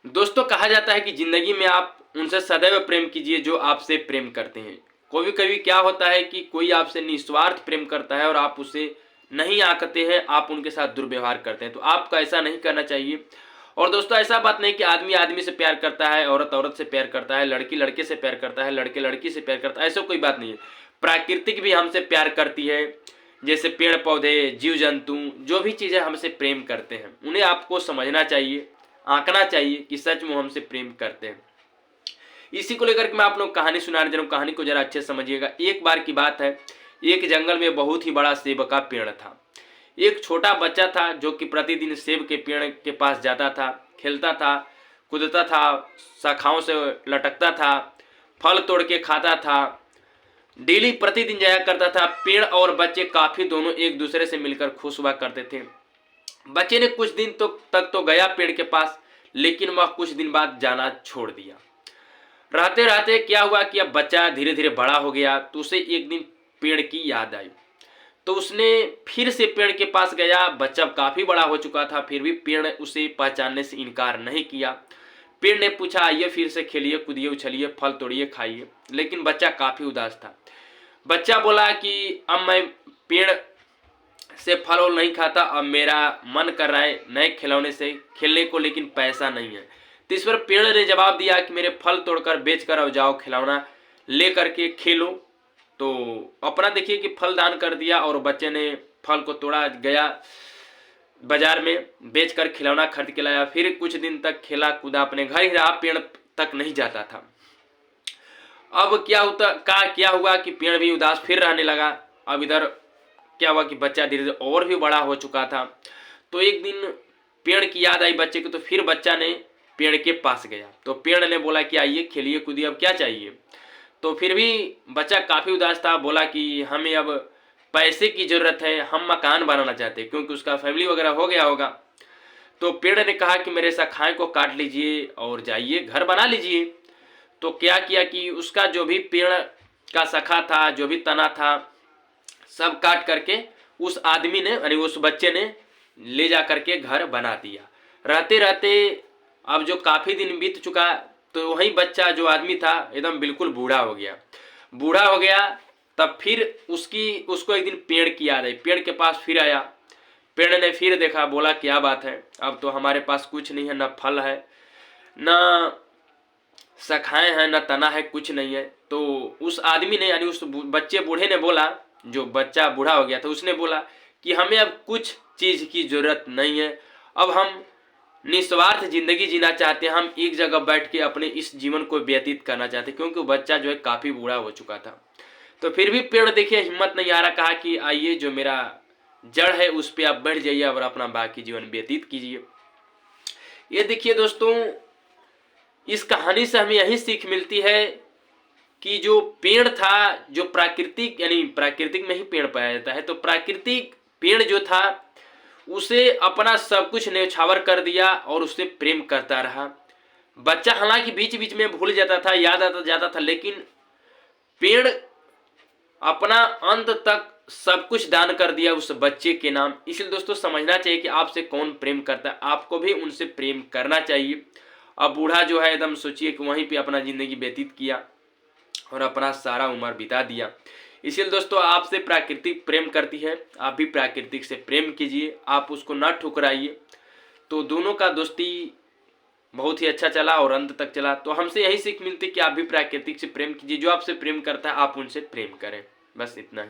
दोस्तों कहा जाता है कि जिंदगी में आप उनसे सदैव प्रेम कीजिए जो आपसे प्रेम करते हैं। कभी कभी क्या होता है कि कोई आपसे निस्वार्थ प्रेम करता है और आप उसे नहीं आंकते हैं, आप उनके साथ दुर्व्यवहार करते हैं, तो आपको ऐसा नहीं करना चाहिए। और दोस्तों ऐसा बात नहीं कि आदमी आदमी से प्यार करता है, औरत औरत से प्यार करता है, लड़की लड़के से प्यार करता है, लड़के लड़की से प्यार करता है, ऐसा कोई बात नहीं है। प्राकृतिक भी हमसे प्यार करती है, जैसे पेड़ पौधे, जीव जंतु, जो भी चीज़ें हमसे प्रेम करते हैं उन्हें आपको समझना चाहिए, आंकना चाहिए कि सच में हमसे प्रेम करते हैं। इसी को लेकर के मैं आप लोग कहानी सुनाने जा रहा हूँ। कहानी को जरा अच्छे से समझिएगा। एक बार की बात है, एक जंगल में बहुत ही बड़ा सेब का पेड़ था। एक छोटा बच्चा था जो कि प्रतिदिन सेब के पेड़ के पास जाता था, खेलता था, कूदता था, शाखाओं से लटकता था, फल तोड़ के खाता था, डेली प्रतिदिन जाया करता था। पेड़ और बच्चे काफी दोनों एक दूसरे से मिलकर खुश हुआ करते थे। बच्चे ने कुछ दिन तक तो गया पेड़ के पास, लेकिन वह कुछ दिन बाद जाना छोड़ दिया। रहते रहते क्या हुआ कि अब बच्चा धीरे धीरे बड़ा हो गया, तो उसे एक दिन पेड़ की याद आई। तो उसने फिर से पेड़ के पास गया। बच्चा काफी बड़ा हो चुका था, फिर भी पेड़ उसे पहचानने से इनकार नहीं किया। पेड़ ने पूछा, आइए फिर से खेलिए, कूदिए, उछलिए, फल तोड़िए, खाइए। लेकिन बच्चा काफी उदास था। बच्चा बोला कि अब मैं पेड़ से फल और नहीं खाता, अब मेरा मन कर रहा है नए खिलौने से खेलने को, लेकिन पैसा नहीं है। तो इस पर पेड़ ने जवाब दिया कि मेरे फल तोड़कर बेचकर अब जाओ, खिलौना ले करके खेलो। तो अपना देखिए कि फल दान कर दिया और बच्चे ने फल को तोड़ा, गया बाजार में, बेचकर खिलौना खरीद के लाया। फिर कुछ दिन तक खेला कूदा, अपने घर ही रहा, पेड़ तक नहीं जाता था। अब क्या हुआ कि पेड़ भी उदास फिर रहने लगा। अब इधर क्या हुआ कि बच्चा धीरे धीरे और भी बड़ा हो चुका था। तो एक दिन पेड़ की याद आई बच्चे को, तो फिर बच्चा ने पेड़ के पास गया। तो पेड़ ने बोला कि आइए खेलिए कूदिए, अब क्या चाहिए। तो फिर भी बच्चा काफ़ी उदास था, बोला कि हमें अब पैसे की ज़रूरत है, हम मकान बनाना चाहते हैं, क्योंकि उसका फैमिली वगैरह हो गया होगा। तो पेड़ ने कहा कि मेरे शाखाएं को काट लीजिए और जाइए घर बना लीजिए। तो क्या किया कि उसका जो भी पेड़ का शाखा था, जो भी तना था, सब काट करके उस आदमी ने, यानी उस बच्चे ने ले जा करके घर बना दिया। रहते रहते अब जो काफ़ी दिन बीत चुका, तो वही बच्चा जो आदमी था एकदम बिल्कुल बूढ़ा हो गया। बूढ़ा हो गया तब फिर उसको एक दिन पेड़ की याद आई। पेड़ के पास फिर आया। पेड़ ने फिर देखा, बोला क्या बात है, अब तो हमारे पास कुछ नहीं है, ना फल है, ना शाखाएं हैं, ना तना है, कुछ नहीं है। तो उस आदमी ने, यानी उस बच्चे बूढ़े ने बोला, जो बच्चा बूढ़ा हो गया था उसने बोला कि हमें अब कुछ चीज़ की ज़रूरत नहीं है, अब हम निस्वार्थ जिंदगी जीना चाहते हैं, हम एक जगह बैठ के अपने इस जीवन को व्यतीत करना चाहते हैं, क्योंकि बच्चा जो है काफ़ी बूढ़ा हो चुका था। तो फिर भी पेड़ देखिए हिम्मत नहीं आ रहा, कहा कि आइए जो मेरा जड़ है उस पर आप बैठ जाइए और अपना बाकी जीवन व्यतीत कीजिए। ये देखिए दोस्तों, इस कहानी से हमें यही सीख मिलती है कि जो पेड़ था, जो प्राकृतिक, यानी प्राकृतिक में ही पेड़ पाया जाता है, तो प्राकृतिक पेड़ जो था उसे अपना सब कुछ न्यौछावर कर दिया और उससे प्रेम करता रहा। बच्चा हालांकि बीच बीच में भूल जाता था, याद आता जाता था, लेकिन पेड़ अपना अंत तक सब कुछ दान कर दिया उस बच्चे के नाम। इसलिए दोस्तों समझना चाहिए कि आपसे कौन प्रेम करता है, आपको भी उनसे प्रेम करना चाहिए। अब बूढ़ा जो है एकदम सोचिए कि वहीं पे अपना ज़िंदगी व्यतीत किया और अपना सारा उम्र बिता दिया। इसलिए दोस्तों आपसे प्राकृतिक प्रेम करती है, आप भी प्राकृतिक से प्रेम कीजिए, आप उसको ना ठुकराइए। तो दोनों का दोस्ती बहुत ही अच्छा चला और अंत तक चला। तो हमसे यही सीख मिलती है कि आप भी प्राकृतिक से प्रेम कीजिए, जो आपसे प्रेम करता है आप उनसे प्रेम करें। बस इतना ही।